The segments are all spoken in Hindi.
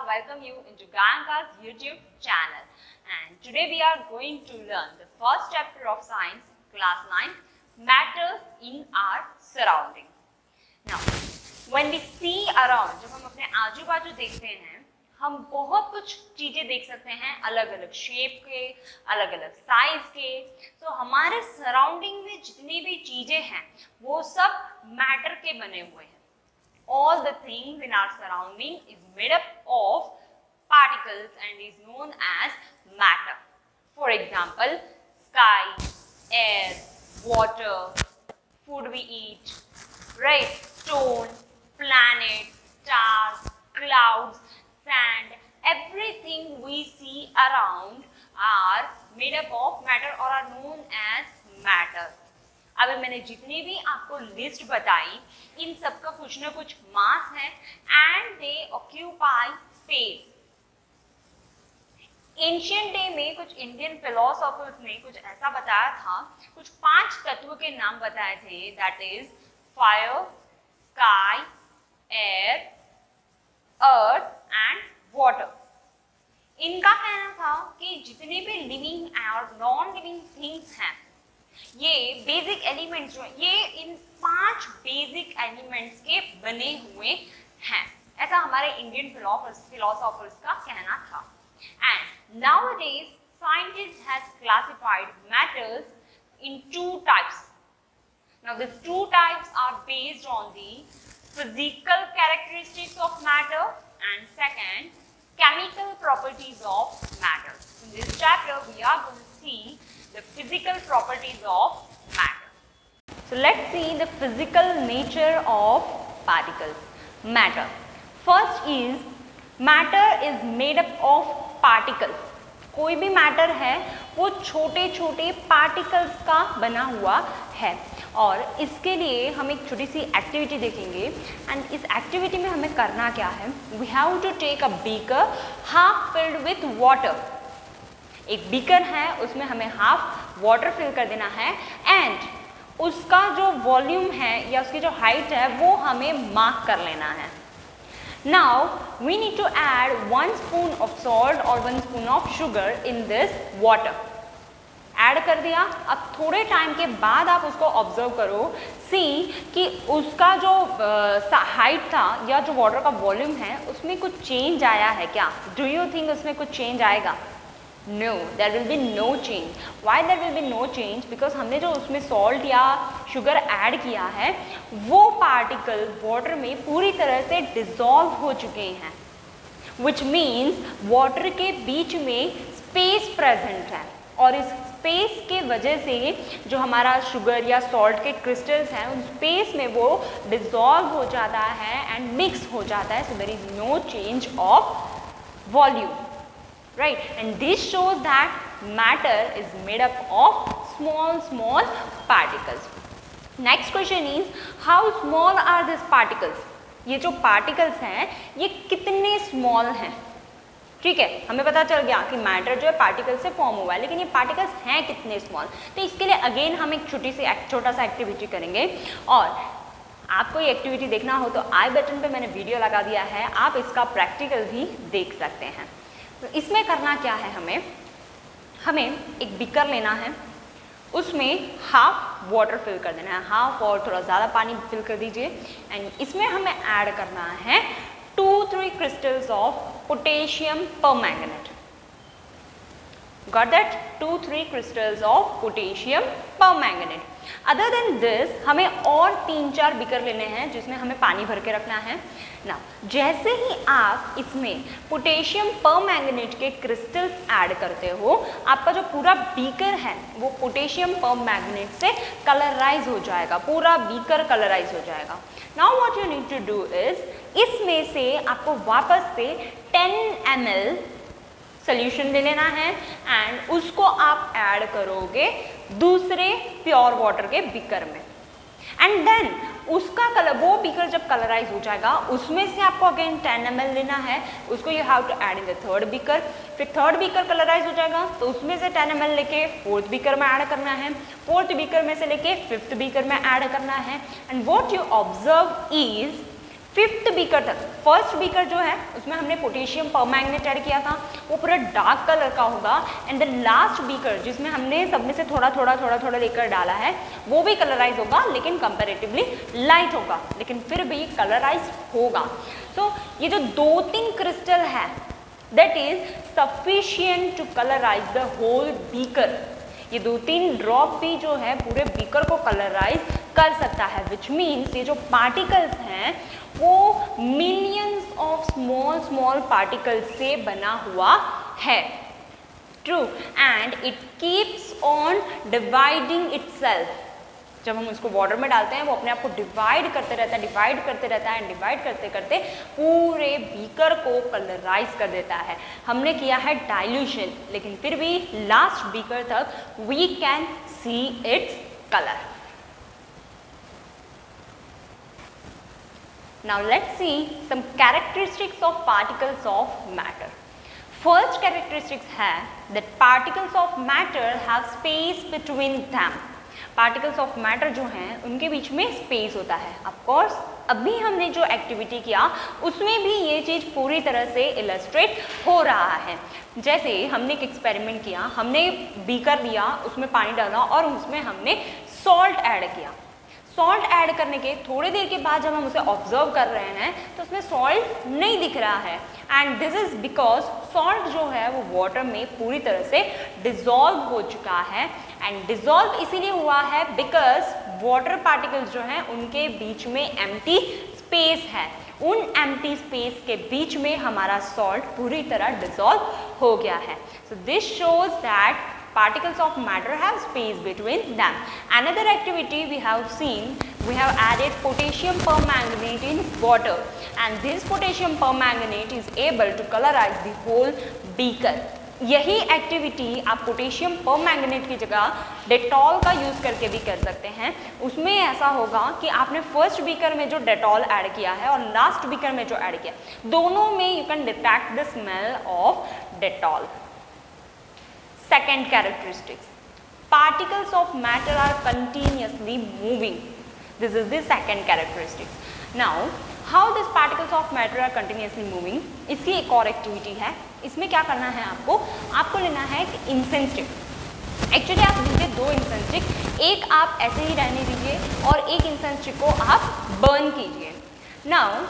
welcome you into Gayanka's YouTube channel. And today we are going to learn the first chapter of science, class 9, matters in our surrounding. Now, when we see around, जब हम अपने आजू बाजू देखते हैं, हम बहुत कुछ चीजें देख सकते हैं, अलग अलग शेप के, अलग अलग साइज के. तो हमारे सराउंडिंग में जितनी भी चीजें हैं वो सब मैटर के बने हुए हैं. All the things in our surrounding is made up of particles and is known as matter. For example, sky, air, water, food we eat, right? Stone, planets, stars, clouds, sand, everything we see around are made up of matter or are known as matter. अभी मैंने जितनी भी आपको लिस्ट बताई, इन सब का कुछ ना कुछ मास है and they occupy space. Ancient day में कुछ इंडियन फिलोसोफर्स ने कुछ ऐसा बताया था, कुछ 5 तत्व के नाम बताए थे, that is fire, sky, air, earth and water. इनका कहना था कि जितने भी लिविंग और नॉन लिविंग थिंग्स हैं, ये बेसिक एलिमेंट्स जो ये इन 5 बेसिक एलिमेंट्स के बने हुए हैं. ऐसा हमारे इंडियन फिलोसोफर्स का कहना था. And nowadays scientist has classified matters in 2 types. Now this 2 types are based on the physical characteristics of matter and second chemical properties of matter. In this chapter we are going to see the physical properties of matter. So let's see the physical nature of particles. Matter. First is matter is made up of particles. कोई भी मैटर है वो छोटे छोटे पार्टिकल्स का बना हुआ है. और इसके लिए हम एक छोटी सी एक्टिविटी देखेंगे एंड इस एक्टिविटी में हमें करना क्या है, we have to take a beaker half filled with water. एक बीकर है उसमें हमें हाफ वाटर फिल कर देना है एंड उसका जो वॉल्यूम है या उसकी जो हाइट है वो हमें मार्क कर लेना है. Now we need to add 1 spoon of salt और 1 spoon of sugar in this water. Add कर दिया. अब थोड़े टाइम के बाद आप उसको ऑब्जर्व करो, सी कि उसका जो हाइट था या जो वाटर का वॉल्यूम है उसमें कुछ चेंज आया है क्या. डू यू थिंक उसमें कुछ चेंज आएगा? No, there will be no change. Why there will be no change? Because हमने जो उसमें सॉल्ट या शुगर ऐड किया है वो पार्टिकल वाटर में पूरी तरह से डिसॉल्व हो चुके हैं, विच मीन्स वाटर के बीच में स्पेस प्रेजेंट है और इस स्पेस के वजह से जो हमारा शुगर या सॉल्ट के क्रिस्टल्स हैं उन स्पेस में वो डिसॉल्व हो जाता है एंड मिक्स हो जाता है. So there is no change of volume, right? And this shows that matter is made up of small particles. Next question is how small are this particles. ये जो पार्टिकल्स हैं ये कितने स्मॉल हैं. ठीक है, हमें पता चल गया कि मैटर जो है पार्टिकल से फॉर्म हुआ है, लेकिन ये पार्टिकल्स हैं कितने स्मॉल. तो इसके लिए अगेन हम एक छोटा सा एक्टिविटी करेंगे और आपको ये एक्टिविटी देखना हो तो आई बटन पे मैंने वीडियो लगा दिया है, आप इसका प्रैक्टिकल भी देख सकते हैं. तो इसमें करना क्या है, हमें एक बीकर लेना है, उसमें हाफ वाटर फिल कर देना है, हाफ और थोड़ा ज़्यादा पानी फिल कर दीजिए एंड इसमें हमें ऐड करना है 2-3 crystals of potassium permanganate. Got that? 2-3 crystals of potassium permanganate. Other than this, हमें और 3-4 बीकर लेने हैं जिसमें हमें पानी भर के रखना है. ना जैसे ही आप इसमें पोटेशियम परमैंगनेट के क्रिस्टल्स ऐड करते हो, आपका जो पूरा बीकर है वो पोटेशियम परमैंगनेट से कलराइज हो जाएगा, पूरा बीकर कलराइज हो जाएगा. Now what you need to do is इसमें से आपको वापस से 10 ml सोल्यूशन ले लेना है एंड उसको आप ऐड करोगे दूसरे प्योर वाटर के बीकर में एंड देन उसका कलर, वो बीकर जब कलराइज हो जाएगा उसमें से आपको अगेन 10 ml लेना है, उसको you have to add in the third beaker. फिर थर्ड बीकर कलराइज हो जाएगा तो उसमें से 10 ml लेके फोर्थ बीकर में ऐड करना है, फोर्थ बीकर में से लेके फिफ्थ बीकर में ऐड करना है. And what you observe is 5th beaker तक, फर्स्ट बीकर जो है उसमें हमने पोटेशियम परमैंगनेट ऐड किया था, वो पूरा डार्क कलर का होगा। एंड द लास्ट बीकर जिसमें हमने सब में से थोड़ा थोड़ा लेकर डाला है वो भी कलराइज होगा, लेकिन कंपैरेटिवली लाइट होगा, लेकिन फिर भी कलराइज होगा। सो ये जो 2-3 क्रिस्टल है that is sufficient to colourise the whole beaker. ये 2-3 ड्रॉप भी जो है पूरे बीकर को कलराइज कर सकता है, विच मीन्स ये जो पार्टिकल्स हैं वो मिलियंस ऑफ स्मॉल पार्टिकल्स से बना हुआ है। True, and it keeps on dividing itself. जब हम उसको वाटर में डालते हैं वो अपने आप को डिवाइड करते रहता है एंड डिवाइड करते करते पूरे बीकर को कलराइज कर देता है। हमने किया है डाइल्यूशन, लेकिन फिर भी लास्ट बीकर तक we can see its colour. Now let's see some characteristics of particles of matter. First characteristics है that particles of matter have space between them. Particles of matter जो हैं उनके बीच में space होता है। Of course अभी हमने जो एक्टिविटी किया उसमें भी ये चीज़ पूरी तरह से इलस्ट्रेट हो रहा है। जैसे हमने एक एक्सपेरिमेंट किया, हमने बीकर लिया, उसमें पानी डाला और उसमें हमने सॉल्ट ऐड किया। सॉल्ट ऐड करने के थोड़ी देर के बाद जब हम उसे ऑब्जर्व कर रहे हैं तो उसमें सॉल्ट नहीं दिख रहा है, and this is because salt जो है वो वाटर में पूरी तरह से डिजॉल्व हो चुका है। एंड डिजॉल्व इसीलिए हुआ है बिकॉज वाटर पार्टिकल्स जो हैं उनके बीच में एम्प्टी स्पेस है, उन एम्प्टी स्पेस के बीच में हमारा सॉल्ट पूरी तरह डिजॉल्व हो गया है। So this shows that particles of matter have space between them. Another activity we have seen, we have added potassium permanganate in water, and this potassium permanganate is able to colorize the whole beaker. यही एक्टिविटी आप पोटेशियम परमैंगनेट की जगह डेटॉल का यूज़ करके भी कर सकते हैं। उसमें ऐसा होगा कि आपने फर्स्ट बीकर में जो डेटॉल ऐड किया है और लास्ट बीकर में जो ऐड किया, दोनों में you can detect the smell of Dettol. Second characteristics, particles of matter are continuously moving. This is the second characteristic. Now, how these particles of matter are continuously moving? इसकी एक और एक्टिविटी है। इसमें क्या करना है आपको लेना है एक इंसेंस स्टिक। एक्चुअली आप लीजिए 2 इंसेंस स्टिक, एक आप ऐसे ही रहने दीजिए और एक इंसेंस स्टिक को आप बर्न कीजिए। नाउ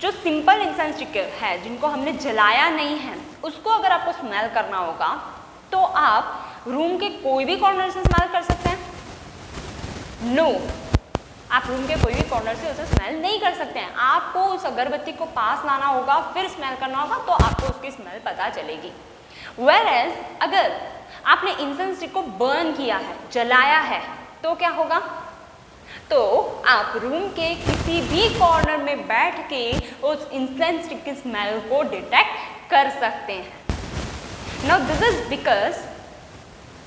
जो सिंपल इंसेंस स्टिक है जिनको हमने जलाया नहीं है उसको अगर आपको स्मेल करना होगा तो आप रूम के कोई भी कॉर्नर से स्मेल कर सकते हैं। नो, आप रूम के कोई भी कॉर्नर से उसे स्मेल नहीं कर सकते हैं। आपको उस अगरबत्ती को पास लाना होगा, फिर स्मेल करना होगा, तो आपको उसकी स्मेल पता चलेगी। Whereas अगर आपने इंसेंस स्टिक को बर्न किया है, जलाया है, तो क्या होगा? तो आप रूम के किसी भी कॉर्नर में बैठ के उस इंसेंस स्टिक की स्मेल को डिटेक्ट कर सकते हैं। Now this is because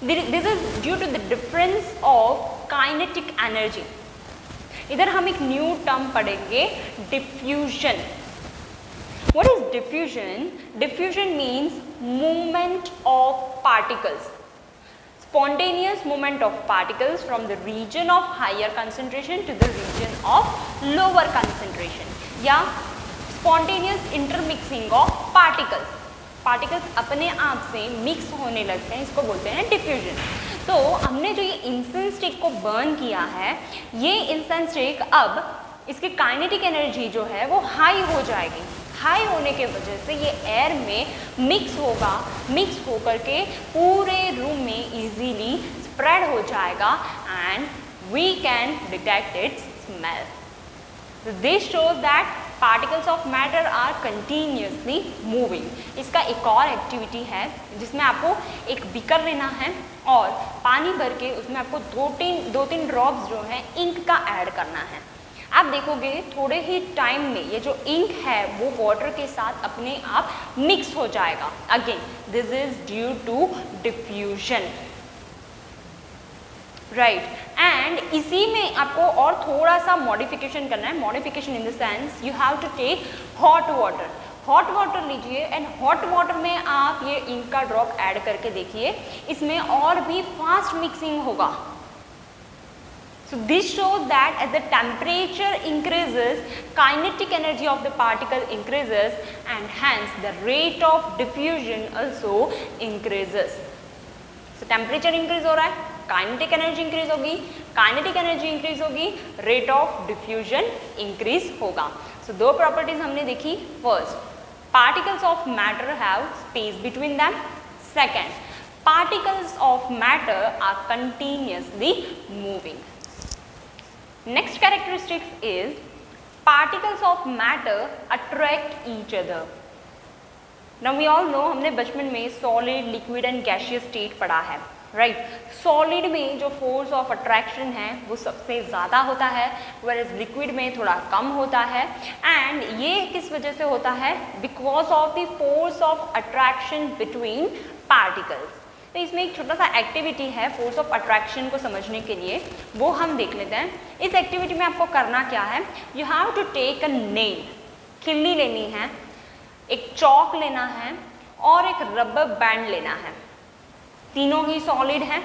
this is due to the difference of kinetic energy. इधर हम एक न्यू टर्म पढ़ेंगे, diffusion. What is diffusion? Diffusion means movement of particles. Spontaneous movement of particles from the region of higher concentration to the region of lower concentration. या spontaneous intermixing of particles. Particles अपने आप से मिक्स होने लगते हैं, इसको बोलते हैं डिफ्यूजन। तो हमने जो ये इंसेंस स्टिक को बर्न किया है, ये इंसेंस स्टिक अब इसकी काइनेटिक एनर्जी जो है वो हाई हो जाएगी। हाई होने के वजह से ये एयर में मिक्स होगा, मिक्स होकर के पूरे रूम में इजीली स्प्रेड हो जाएगा and we can detect its smell. So this shows that particles of matter are continuously moving. इसका एक और एक्टिविटी है जिसमें आपको एक बीकर लेना है और पानी भर के उसमें आपको 2-3 ड्रॉप्स जो है इंक का ऐड करना है। आप देखोगे थोड़े ही टाइम में ये जो इंक है वो वाटर के साथ अपने आप मिक्स हो जाएगा। Again this is due to diffusion, right. And इसी में आपको और थोड़ा सा मॉडिफिकेशन करना है। Modification in the sense you have to take hot water. Hot water लीजिए एंड हॉट वाटर में आप ये इंक का ड्रॉप ऐड करके देखिए, इसमें और भी फास्ट मिक्सिंग होगा। So this shows that as the temperature increases, kinetic energy of the particle increases and hence the rate of diffusion also increases. So temperature increase हो रहा है, kinetic energy increase होगी, kinetic energy increase होगी, rate of diffusion increase होगा. So दो properties हमने देखी. First, particles of matter have space between them. Second, particles of matter are continuously moving. Next characteristics is particles of matter attract each other. Now we all know, हमने बचपन में solid, liquid and gaseous state पढ़ा है, right? Solid में जो force of attraction है वो सबसे ज़्यादा होता है, whereas liquid में थोड़ा कम होता है. And ये किस वजह से होता है? Because of the force of attraction between particles. तो इसमें एक छोटा सा एक्टिविटी है फोर्स ऑफ अट्रैक्शन को समझने के लिए, वो हम देख लेते हैं. इस एक्टिविटी में आपको करना क्या है? You have to take a nail, खिल्ली लेनी है, एक चौक लेना है और एक रबर बैंड लेना है. तीनों ही सॉलिड हैं,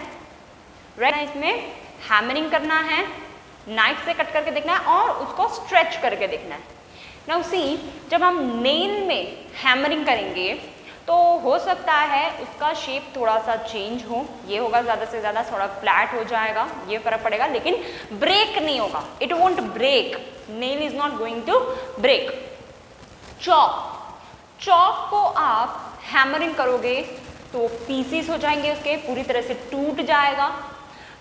राइट? इसमें हैमरिंग करना है, नाइफ से कट करके देखना है और उसको स्ट्रेच करके देखना है. नाउ सी, जब हम नेल में हैमरिंग करेंगे तो हो सकता है उसका शेप थोड़ा सा चेंज हो, ये होगा ज़्यादा से ज़्यादा थोड़ा फ्लैट हो जाएगा, ये फर्क पड़ेगा, लेकिन ब्रेक नहीं होगा. It won't break, nail is not going to break. Chalk को आप हैमरिंग करोगे तो पीसीस हो जाएंगे उसके, पूरी तरह से टूट जाएगा.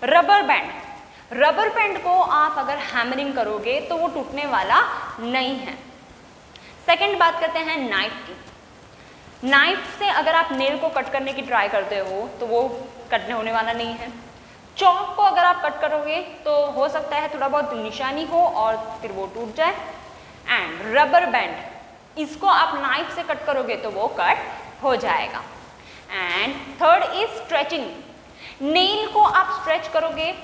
रबर बैंड को आप अगर हैमरिंग करोगे तो वो टूटने वाला नहीं है. सेकंड बात करते हैं नाइफ की. नाइफ से अगर आप नेल को कट करने की ट्राई करते हो तो वो कटने होने वाला नहीं है. चॉक को अगर आप कट करोगे तो हो सकता है थोड़ा बहुत निशानी हो और फिर वो टूट जाए. एंड रबर बैंड, इसको आप नाइफ से कट करोगे तो वो कट हो जाएगा. And third is stretching. Nail को आप स्ट्रेच करोगे,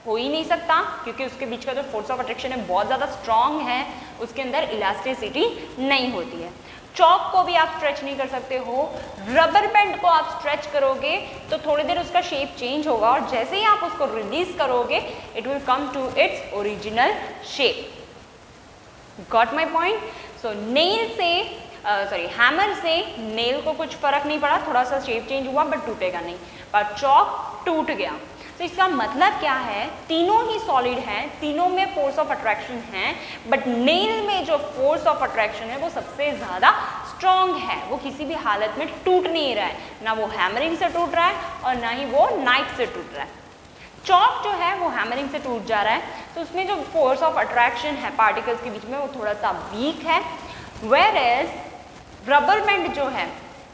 हो ही नहीं सकता क्योंकि उसके बीच का जो फोर्स ऑफ अट्रैक्शन है बहुत ज़्यादा स्ट्रॉन्ग है, उसके अंदर इलास्टिसिटी नहीं होती है. चॉक को भी आप स्ट्रेच नहीं कर सकते हो. रबर बैंड को आप स्ट्रेच करोगे तो थोड़ी देर उसका शेप चेंज होगा और जैसे ही आप उसको रिलीज करोगे it will come to its original shape. Got my point? So nail से हैमर से नेल को कुछ फर्क नहीं पड़ा, थोड़ा सा शेप चेंज हुआ बट टूटेगा नहीं. पर चॉक टूट गया. तो इसका मतलब क्या है? तीनों ही सॉलिड हैं, तीनों में फोर्स ऑफ अट्रैक्शन है, बट नेल में जो फोर्स ऑफ अट्रैक्शन है वो सबसे ज़्यादा स्ट्रॉन्ग है. वो किसी भी हालत में टूट नहीं रहा है, ना वो हैमरिंग से टूट रहा है और ना ही वो नाइफ से टूट रहा है. चॉक जो है वो हैमरिंग से टूट जा रहा है, तो उसमें जो फोर्स ऑफ अट्रैक्शन है पार्टिकल्स के बीच में वो थोड़ा सा वीक है. वेयर एज रबर बैंड जो है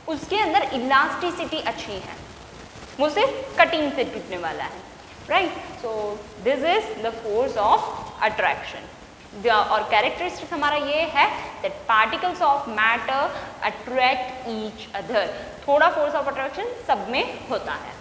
उसके अंदर इलास्टिसिटी अच्छी है, वो सिर्फ कटिंग से टूटने वाला है, right? So this is the force of attraction. और कैरेक्टरिस्टिक हमारा ये है that particles of matter attract each other. थोड़ा फोर्स ऑफ अट्रैक्शन सब में होता है.